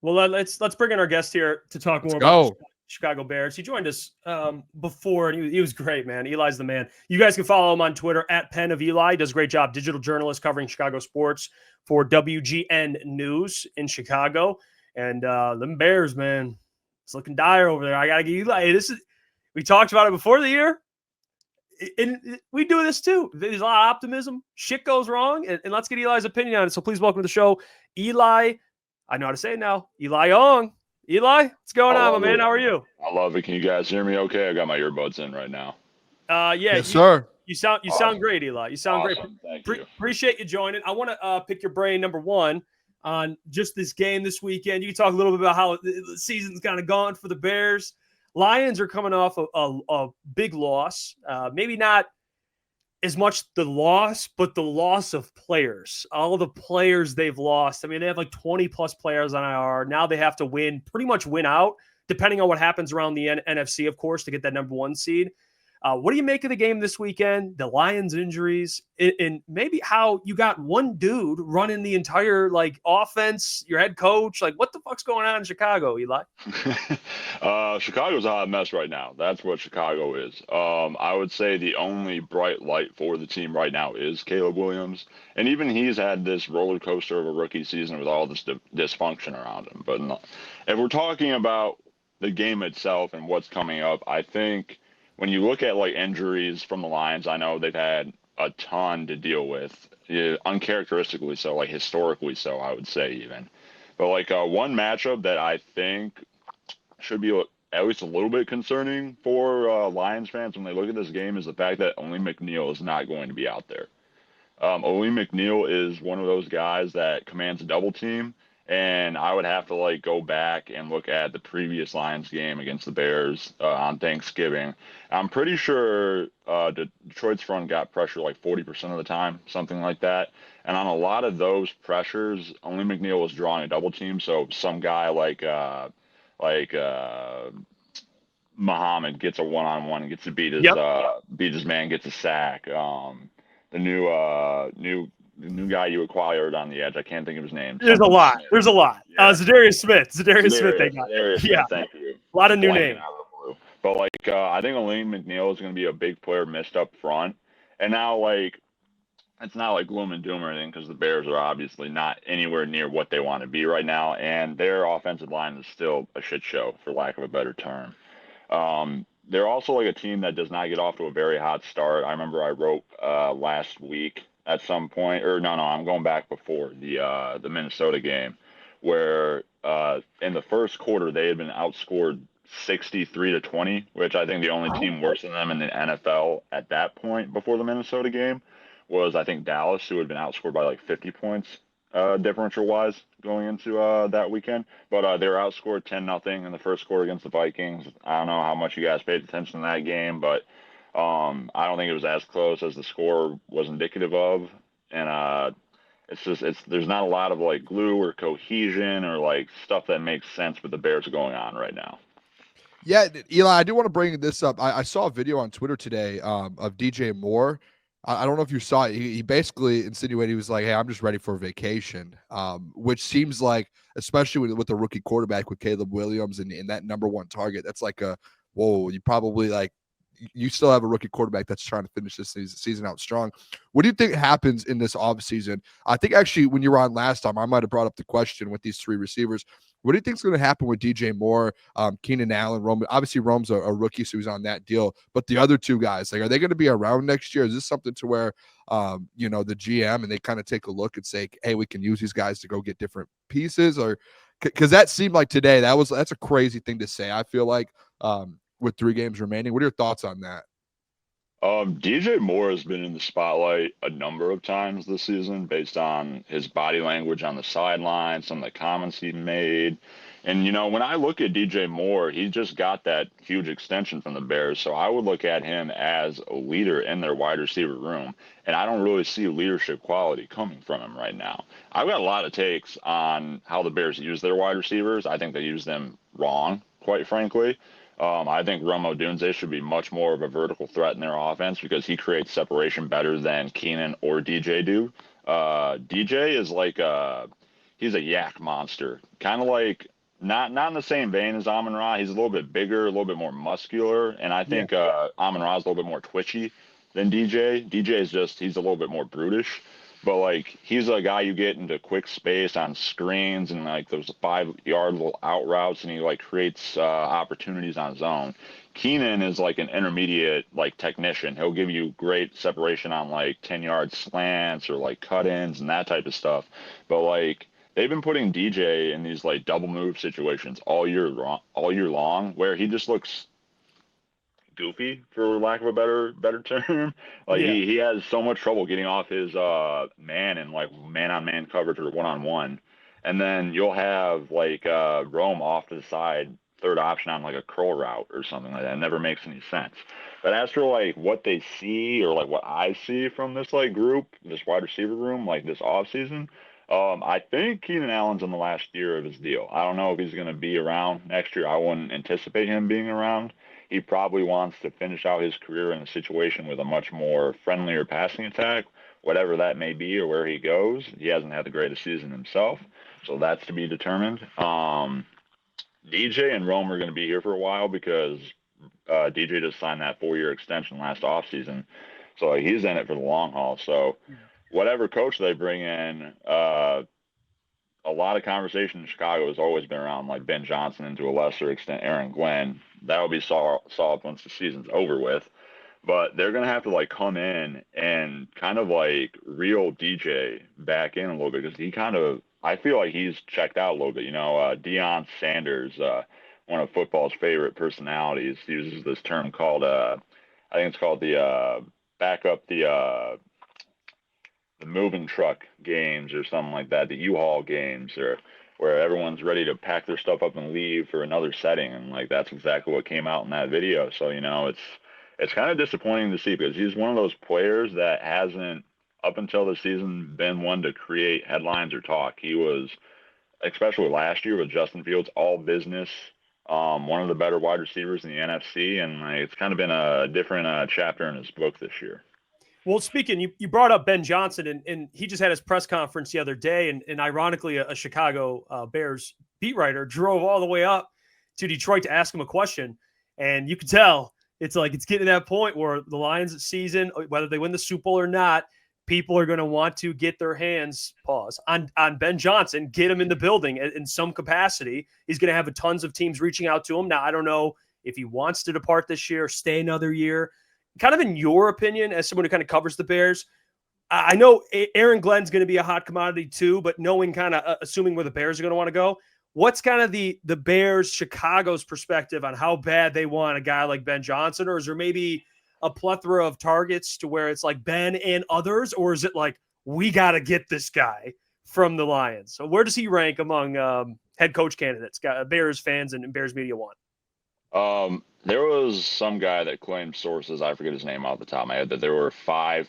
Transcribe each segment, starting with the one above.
Well, let's bring in our guest here to talk more Go. about the Chicago Bears. He joined us before, and he was great, man. Eli's the man. You guys can follow him on Twitter at Pen of Eli. He does a great job. Digital journalist covering Chicago sports for WGN News in Chicago. And them Bears, man, it's looking dire over there. I got to get Eli. We talked about it before the year. And we do this too. There's a lot of optimism. Shit goes wrong, and let's get Eli's opinion on it. So please welcome to the show, Eli. I know how to say it now. Eli Young. Eli, what's going on, my man? How are you? I love it. Can you guys hear me okay? I got my earbuds in right now. Yeah. Yes, sir. You sound great, Eli. You sound Awesome. great. Thank you. Appreciate you joining. I want to pick your brain, number one, on just this game this weekend. You can talk a little bit about how the season's kind of gone for the Bears. Lions are coming off a big loss. Maybe not as much the loss, but the loss of players. All the players they've lost. I mean, they have like 20-plus players on IR. Now they have to pretty much win out, depending on what happens around the NFC, of course, to get that number one seed. What do you make of the game this weekend? The Lions injuries, and maybe how you got one dude running the entire offense, your head coach. What the fuck's going on in Chicago, Eli? Chicago's a hot mess right now. That's what Chicago is. I would say the only bright light for the team right now is Caleb Williams, and even he's had this roller coaster of a rookie season with all this dysfunction around him. But if we're talking about the game itself and what's coming up, I think when you look at injuries from the Lions, I know they've had a ton to deal with, uncharacteristically so, historically so, I would say even. But one matchup that I think should be at least a little bit concerning for Lions fans when they look at this game is the fact that Only McNeil is not going to be out there. Only McNeil is one of those guys that commands a double team. And I would have to go back and look at the previous Lions game against the Bears on Thanksgiving. I'm pretty sure Detroit's front got pressure 40% of the time, something like that. And on a lot of those pressures, Only McNeil was drawing a double team. So some guy Muhammad gets a one-on-one and gets to beat his man, gets a sack. The new guy you acquired on the edge. I can't think of his name. There's a lot. Smith. There's a lot. Yeah. Zadarius Smith. Smith they got. Smith, thank you. A lot of new names. But I think Elaine McNeil is going to be a big player missed up front. And now it's not gloom and doom or anything because the Bears are obviously not anywhere near what they want to be right now. And their offensive line is still a shit show, for lack of a better term. They're also a team that does not get off to a very hot start. I remember I wrote last week at some point, or no, I'm going back before the Minnesota game, where in the first quarter they had been outscored 63-20, which I think the only team worse than them in the NFL at that point before the Minnesota game was I think Dallas, who had been outscored by 50 points differential wise going into that weekend. But they were outscored 10-0 in the first quarter against the Vikings. I don't know how much you guys paid attention to that game, but I don't think it was as close as the score was indicative of. And there's not a lot of glue or cohesion or stuff that makes sense with the Bears going on right now. Yeah, Eli, I do want to bring this up. I saw a video on Twitter today of DJ Moore. I don't know if you saw it. He basically insinuated he was like, hey, I'm just ready for a vacation, which seems like, especially with the rookie quarterback with Caleb Williams and that number one target, that's whoa, you probably you still have a rookie quarterback that's trying to finish this season out strong. What do you think happens in this offseason? I think actually when you were on last time, I might have brought up the question with these three receivers. What do you think is going to happen with DJ Moore, Keenan Allen, Rome? Obviously, Rome's a rookie, so he's on that deal. But the other two guys, are they going to be around next year? Is this something to where, the GM and they kind of take a look and say, hey, we can use these guys to go get different pieces? Or because that seemed like today, that's a crazy thing to say. I feel like with 3 games remaining. What are your thoughts on that? DJ Moore has been in the spotlight a number of times this season based on his body language on the sideline, some of the comments he made. And, when I look at DJ Moore, he just got that huge extension from the Bears. So I would look at him as a leader in their wide receiver room. And I don't really see leadership quality coming from him right now. I've got a lot of takes on how the Bears use their wide receivers. I think they use them wrong, quite frankly. I think Rome Odunze should be much more of a vertical threat in their offense because he creates separation better than Keenan or DJ do. DJ is he's a yak monster, kind of like not in the same vein as Amon-Ra. He's a little bit bigger, a little bit more muscular, and I think Amon-Ra is a little bit more twitchy than DJ. DJ is just he's a little bit more brutish, but like he's a guy you get into quick space on screens and like those 5-yard little out routes, and he like creates opportunities on his own. Keenan is like an intermediate like technician. He'll give you great separation on like 10-yard slants or like cut-ins and that type of stuff, but like they've been putting DJ in these like double move situations all year long, where he just looks goofy, for lack of a better term. Like he has so much trouble getting off his man and like man-on-man coverage or one-on-one, and then you'll have like Rome off to the side, third option on like a curl route or something like that. It never makes any sense. But as for like what they see or like what I see from this like group, this wide receiver room, like this offseason, I think Keenan Allen's in the last year of his deal. I don't know if he's going to be around next year. I wouldn't anticipate him being around. He probably wants to finish out his career in a situation with a much more friendlier passing attack, whatever that may be or where he goes. He hasn't had the greatest season himself, so that's to be determined. DJ and Rome are going to be here for a while because DJ just signed that 4-year extension last offseason, so he's in it for the long haul. So whatever coach they bring in, a lot of conversation in Chicago has always been around like Ben Johnson and to a lesser extent Aaron Glenn. That'll be solved once the season's over with. But they're going to have to like come in and kind of like reel DJ back in a little bit because I feel like he's checked out a little bit. You know, Deion Sanders, one of football's favorite personalities, uses this term called, I think it's called the moving truck games or something like that, the U-Haul games, or where everyone's ready to pack their stuff up and leave for another setting. And like, that's exactly what came out in that video. So, you know, it's kind of disappointing to see because he's one of those players that hasn't, up until the season, been one to create headlines or talk. He was, especially last year with Justin Fields, all business, one of the better wide receivers in the NFC. And like, it's kind of been a different chapter in his book this year. Well, speaking, you brought up Ben Johnson, and he just had his press conference the other day, and ironically, a Chicago Bears beat writer drove all the way up to Detroit to ask him a question, and you could tell it's like it's getting to that point where the Lions' season, whether they win the Super Bowl or not, people are going to want to get their hands on Ben Johnson, get him in the building in some capacity. He's going to have tons of teams reaching out to him. Now, I don't know if he wants to depart this year, stay another year. Kind of in your opinion, as someone who kind of covers the Bears, I know Aaron Glenn's going to be a hot commodity too, but knowing kind of assuming where the Bears are going to want to go, what's kind of the Bears, Chicago's perspective on how bad they want a guy like Ben Johnson? Or is there maybe a plethora of targets to where it's like Ben and others? Or is it like, we got to get this guy from the Lions? So where does he rank among head coach candidates, Bears fans and Bears media want? There was some guy that claimed sources, I forget his name off the top of my head, that there were 4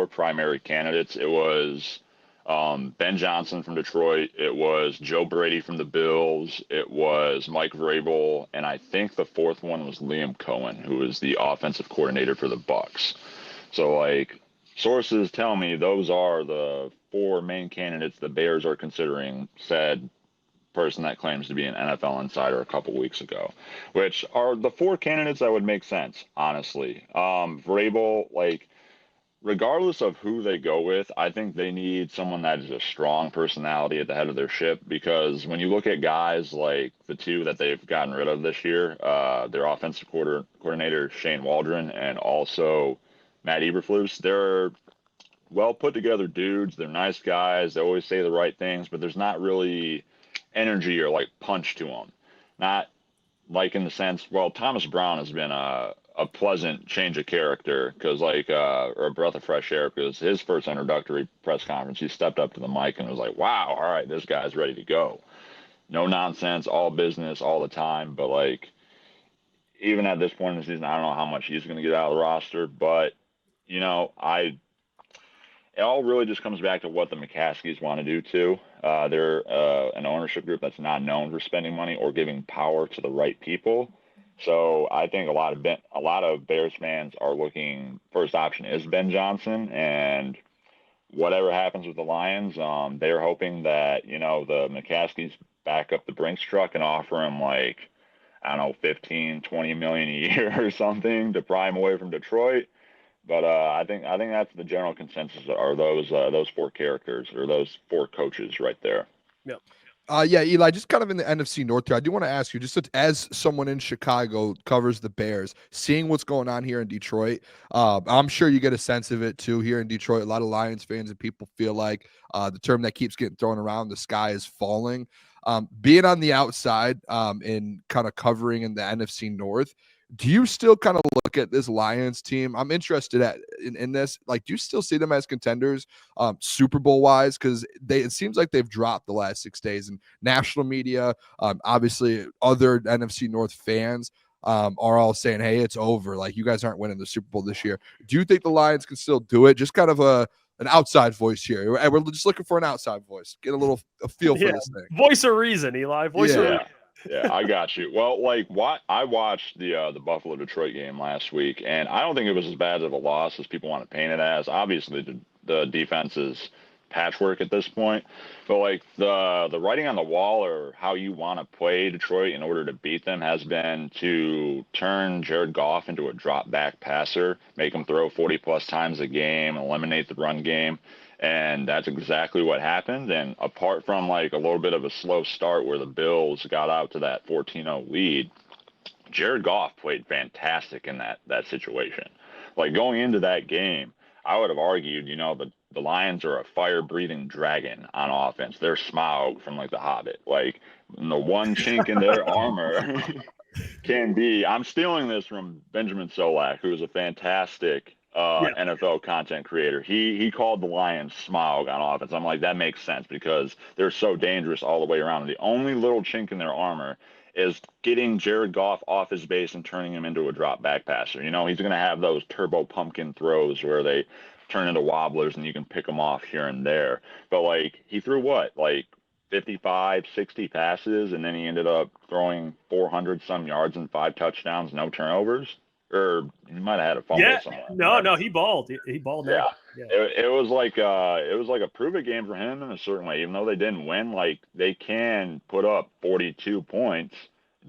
primary candidates. It was Ben Johnson from Detroit. It was Joe Brady from the Bills. It was Mike Vrabel. And I think the fourth one was Liam Cohen, who is the offensive coordinator for the Bucs. So, like, sources tell me those are the 4 main candidates the Bears are considering, said person that claims to be an NFL insider a couple weeks ago, which are the 4 candidates that would make sense, honestly. Vrabel, like, regardless of who they go with, I think they need someone that is a strong personality at the head of their ship, because when you look at guys like the 2 that they've gotten rid of this year, their offensive coordinator, Shane Waldron, and also Matt Eberflus, they're well put together dudes. They're nice guys. They always say the right things, but there's not really energy or like punch to them. Not like in the sense, well, Thomas Brown has been a pleasant change of character because like or a breath of fresh air, because his first introductory press conference, he stepped up to the mic and was like, wow, all right, this guy's ready to go. No nonsense, all business all the time. But like, even at this point in the season, I don't know how much he's going to get out of the roster, but you know, it all really just comes back to what the McCaskies want to do too. They're an ownership group that's not known for spending money or giving power to the right people. So I think a lot of Bears fans are looking. First option is Ben Johnson, and whatever happens with the Lions, they're hoping that the McCaskies back up the Brinks truck and offer him like, I don't know, 15, 20 million a year or something to pry him away from Detroit. But I think that's the general consensus are those four characters or those four coaches right there. Yep. Yeah, Eli, just kind of in the NFC North here, I do want to ask you, just as someone in Chicago covers the Bears, seeing what's going on here in Detroit, I'm sure you get a sense of it too here in Detroit. A lot of Lions fans and people feel like the term that keeps getting thrown around, the sky is falling. Being on the outside and kind of covering in the NFC North, do you still kind of look at this Lions team? I'm interested in this. Like, do you still see them as contenders, Super Bowl wise? Because it seems like they've dropped the last 6 days, and national media, obviously, other NFC North fans are all saying, "Hey, it's over. Like, you guys aren't winning the Super Bowl this year." Do you think the Lions can still do it? Just kind of an outside voice here. We're just looking for an outside voice. Get a feel for this thing. Voice of reason, Eli. Voice of reason. Yeah, I got you. Well, like I watched the Buffalo Detroit game last week, and I don't think it was as bad of a loss as people want to paint it as. Obviously, the defense is patchwork at this point, but like the writing on the wall or how you want to play Detroit in order to beat them has been to turn Jared Goff into a drop back passer, make him throw 40 plus times a game, eliminate the run game. And that's exactly what happened. And apart from like a little bit of a slow start where the Bills got out to that 14-0 lead, Jared Goff played fantastic in that situation. Like going into that game, I would have argued, the Lions are a fire-breathing dragon on offense. They're Smaug from like The Hobbit. Like the one chink in their armor can be. I'm stealing this from Benjamin Solak, who is a fantastic NFL content creator. He called the Lions Smaug on offense. I'm like, that makes sense because they're so dangerous all the way around. And the only little chink in their armor is getting Jared Goff off his base and turning him into a drop back passer. He's going to have those turbo pumpkin throws where they turn into wobblers and you can pick them off here and there. But like he threw what? Like 55, 60 passes, and then he ended up throwing 400 some yards and 5 touchdowns, no turnovers. Or he might have had a fumble somewhere. No, he balled. He balled. Yeah. It was like a prove it game for him in a certain way. Even though they didn't win, like they can put up 42 points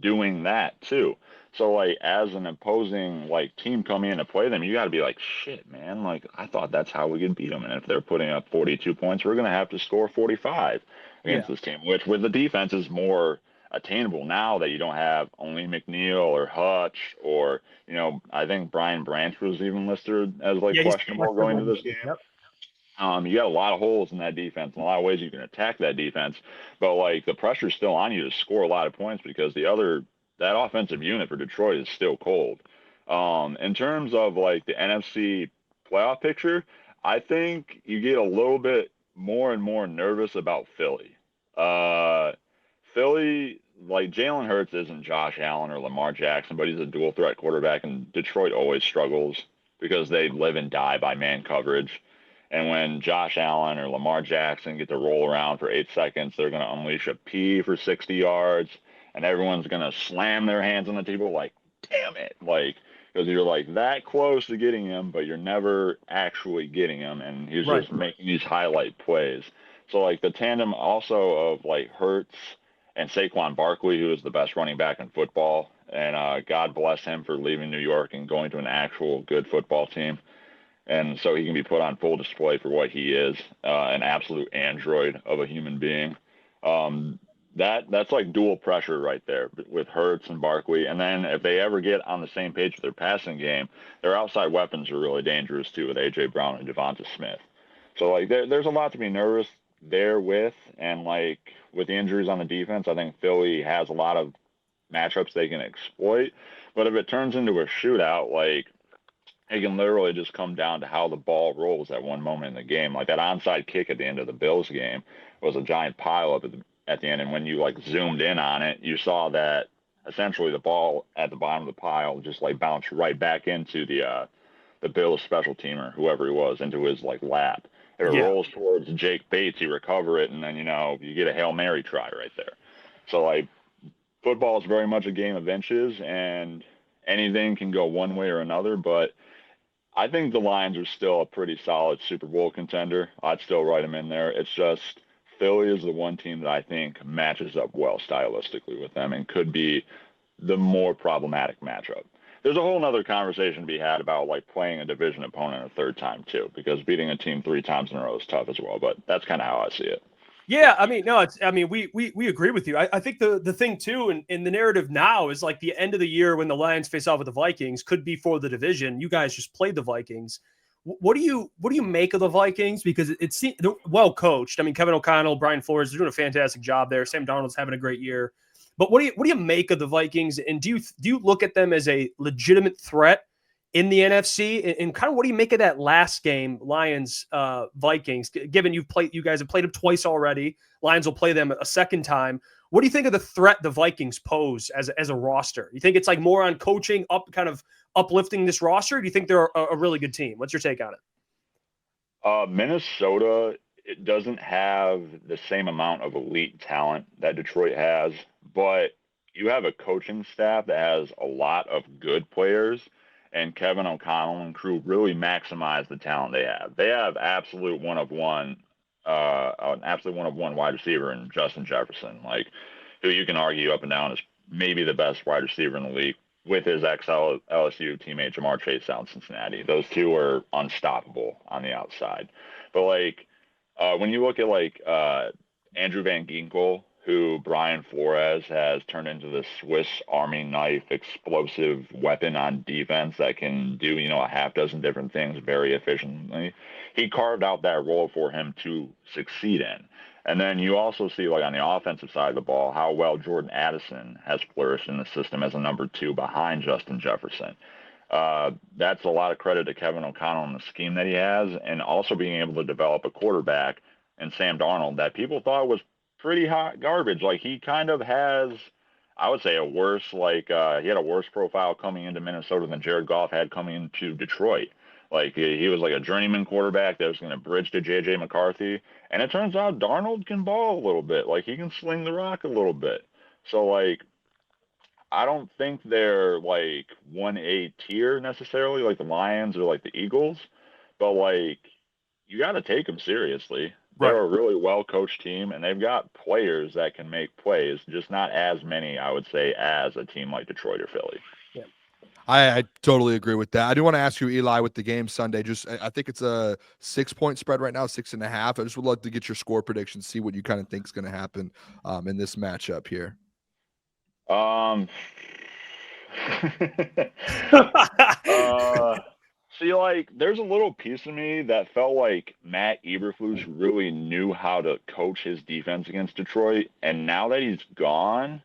doing that too. So like as an opposing like team coming in to play them, you got to be like, shit, man. Like I thought that's how we could beat them. And if they're putting up 42 points, we're gonna have to score 45 against this team, which with the defense is more attainable now that you don't have only McNeil or Hutch or I think Brian Branch was even listed as like questionable going into this game. Yep. You got a lot of holes in that defense and a lot of ways you can attack that defense, but like the pressure's still on you to score a lot of points because that offensive unit for Detroit is still cold. In terms of like the NFC playoff picture, I think you get a little bit more and more nervous about Philly. Philly, like Jalen Hurts isn't Josh Allen or Lamar Jackson, but he's a dual threat quarterback, and Detroit always struggles because they live and die by man coverage. And when Josh Allen or Lamar Jackson get to roll around for 8 seconds, they're going to unleash a P for 60 yards, and everyone's going to slam their hands on the table like, damn it, like, because you're like that close to getting him, but you're never actually getting him, and he's just making these highlight plays. So like the tandem also of like Hurts and Saquon Barkley, who is the best running back in football, and God bless him for leaving New York and going to an actual good football team. And so he can be put on full display for what he is, an absolute android of a human being. That's like dual pressure right there with Hurts and Barkley. And then if they ever get on the same page with their passing game, their outside weapons are really dangerous too with A.J. Brown and Devonta Smith. So like there's a lot to be nervous there with. And like with the injuries on the defense, I think Philly has a lot of matchups they can exploit. But if it turns into a shootout, like it can literally just come down to how the ball rolls at one moment in the game. Like that onside kick at the end of the Bills game was a giant pile up at the end. And when you like zoomed in on it, you saw that essentially the ball at the bottom of the pile just like bounced right back into the Bills special teamer, whoever he was, into his like lap. If it rolls towards Jake Bates, you recover it, and then you get a Hail Mary try right there. So like football is very much a game of inches, and anything can go one way or another, but I think the Lions are still a pretty solid Super Bowl contender. I'd still write them in there. It's just Philly is the one team that I think matches up well stylistically with them and could be the more problematic matchup. There's a whole nother conversation to be had about like playing a division opponent a third time too, because beating a team 3 times in a row is tough as well. But that's kind of how I see it. Yeah, I mean, no, it's. I mean, we agree with you. I think the thing too, in the narrative now is like the end of the year when the Lions face off with the Vikings could be for the division. You guys just played the Vikings. What do you make of the Vikings? Because it seems they're well coached. I mean, Kevin O'Connell, Brian Flores, they're doing a fantastic job there. Sam Darnold's having a great year. But what do you make of the Vikings? And do you look at them as a legitimate threat in the NFC? And kind of what do you make of that last game, Lions Vikings? Given you guys have played them twice already, Lions will play them a second time. What do you think of the threat the Vikings pose as a roster? You think it's like more on coaching, kind of uplifting this roster? Or do you think they're a really good team? What's your take on it? Minnesota, it doesn't have the same amount of elite talent that Detroit has, but you have a coaching staff that has a lot of good players, and Kevin O'Connell and crew really maximize the talent they have. They have an absolute one of one wide receiver in Justin Jefferson, like who you can argue up and down is maybe the best wide receiver in the league, with his ex-LSU teammate Jamar Chase out in Cincinnati. Those two are unstoppable on the outside. But like when you look at like Andrew Van Ginkel, who Brian Flores has turned into the Swiss Army knife explosive weapon on defense that can do, a half dozen different things very efficiently. He carved out that role for him to succeed in. And then you also see, like on the offensive side of the ball, how well Jordan Addison has flourished in the system as a number 2 behind Justin Jefferson. That's a lot of credit to Kevin O'Connell and the scheme that he has, and also being able to develop a quarterback in Sam Darnold that people thought was pretty hot garbage. Like he kind of has, I would say, he had a worse profile coming into Minnesota than Jared Goff had coming into Detroit. Like he was like a journeyman quarterback that was going to bridge to J.J. McCarthy. And it turns out Darnold can ball a little bit. Like he can sling the rock a little bit. So like, I don't think they're like 1A tier necessarily, like the Lions or like the Eagles. But like, you got to take them seriously. They're Right. a really well-coached team, and they've got players that can make plays, just not as many, I would say, as a team like Detroit or Philly. Yeah. I totally agree with that. I do want to ask you, Eli, with the game Sunday, I think it's a 6-point spread right now, 6.5. I just would love to get your score prediction, see what you kind of think is going to happen in this matchup here. See, like, there's a little piece of me that felt like Matt Eberflus really knew how to coach his defense against Detroit, and now that he's gone,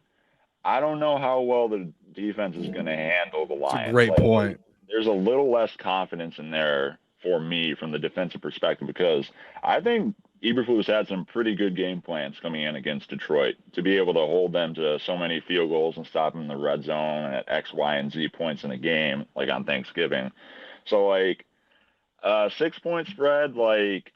I don't know how well the defense is going to handle the Lions. That's a great point. There's a little less confidence in there for me from the defensive perspective, because I think Eberflus had some pretty good game plans coming in against Detroit to be able to hold them to so many field goals and stop them in the red zone at X, Y, and Z points in a game, like on Thanksgiving. So, like, 6-point spread, like,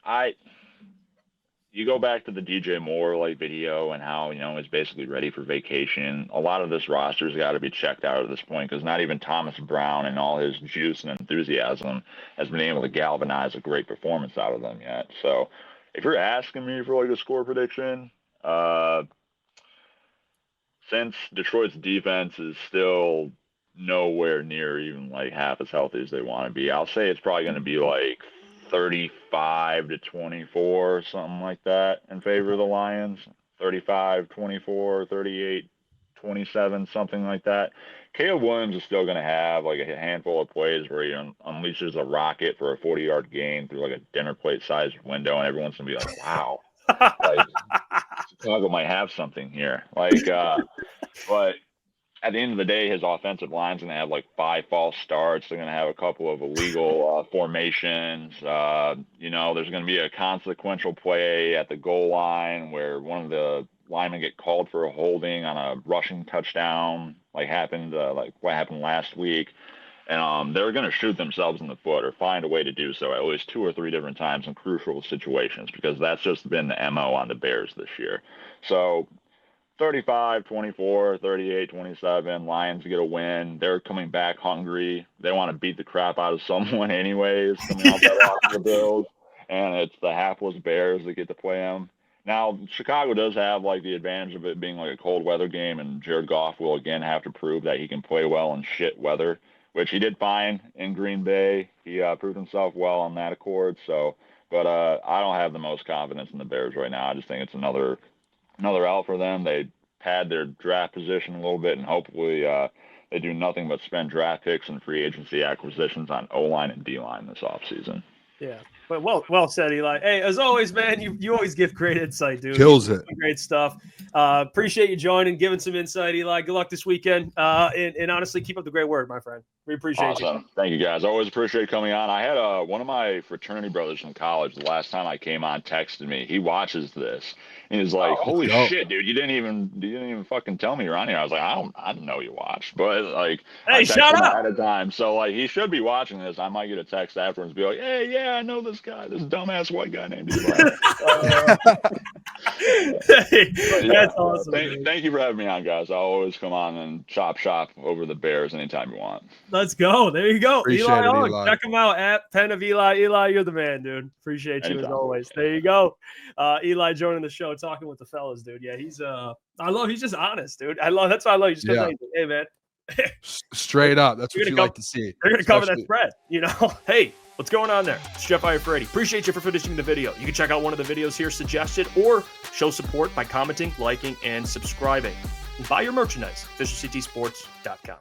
you go back to the DJ Moore, like, video and how, he's basically ready for vacation. A lot of this roster's got to be checked out at this point, because not even Thomas Brown and all his juice and enthusiasm has been able to galvanize a great performance out of them yet. So, if you're asking me for, like, a score prediction, since Detroit's defense is still nowhere near even like half as healthy as they want to be, I'll say it's probably going to be like 35-24, something like that, in favor of the Lions. 35-24, 38-27, something like that. Caleb Williams is still going to have like a handful of plays where he unleashes a rocket for a 40-yard gain through like a dinner plate sized window, and everyone's going to be like, wow, like Chicago might have something here. Like, but at the end of the day, his offensive line's going to have like 5 false starts. They're going to have a couple of illegal formations. There's going to be a consequential play at the goal line where one of the linemen get called for a holding on a rushing touchdown, like what happened last week. And they're going to shoot themselves in the foot or find a way to do so at least 2 or 3 different times in crucial situations, because that's just been the MO on the Bears this year. So 35-24, 38-27, Lions get a win. They're coming back hungry. They want to beat the crap out of someone anyways, coming off that loss to the Bills. And it's the hapless Bears that get to play them. Now, Chicago does have like the advantage of it being like a cold weather game, and Jared Goff will again have to prove that he can play well in shit weather, which he did fine in Green Bay. He proved himself well on that accord. So, but I don't have the most confidence in the Bears right now. I just think it's another out for them. They pad their draft position a little bit, and hopefully they do nothing but spend draft picks and free agency acquisitions on O-line and D-line this offseason. Yeah, but well said, Eli. Hey, as always, man, you always give great insight, dude. Kills it. Great stuff. Appreciate you joining, giving some insight, Eli. Good luck this weekend. And honestly, keep up the great work, my friend. We appreciate you. Thank you, guys. I always appreciate coming on. I had one of my fraternity brothers from college, the last time I came on, texted me. He watches this. And he's like, "Holy shit, dude! You didn't even fucking tell me you're on here." I was like, "I didn't know you watched," but like, hey, shut up at a time. So like, he should be watching this. I might get a text afterwards, and be like, "Hey, yeah, I know this guy, this dumbass white guy named Eli." That's awesome. Thank you for having me on, guys. I'll always come on and chop shop over the Bears anytime you want. Let's go. There you go. Eli. Check him out at Pen of Eli. Eli, you're the man, dude. Appreciate you as always. There you go. Eli joining the show, talking with the fellas, dude. Yeah, he's he's just honest, dude. That's why I love you. Just like, hey, man. Straight up. That's what you like to see. They're gonna cover that spread, you know. Hey, what's going on there? It's Jeff Iafrate. Appreciate you for finishing the video. You can check out one of the videos here suggested, or show support by commenting, liking, and subscribing. And buy your merchandise, FisherCTSports.com.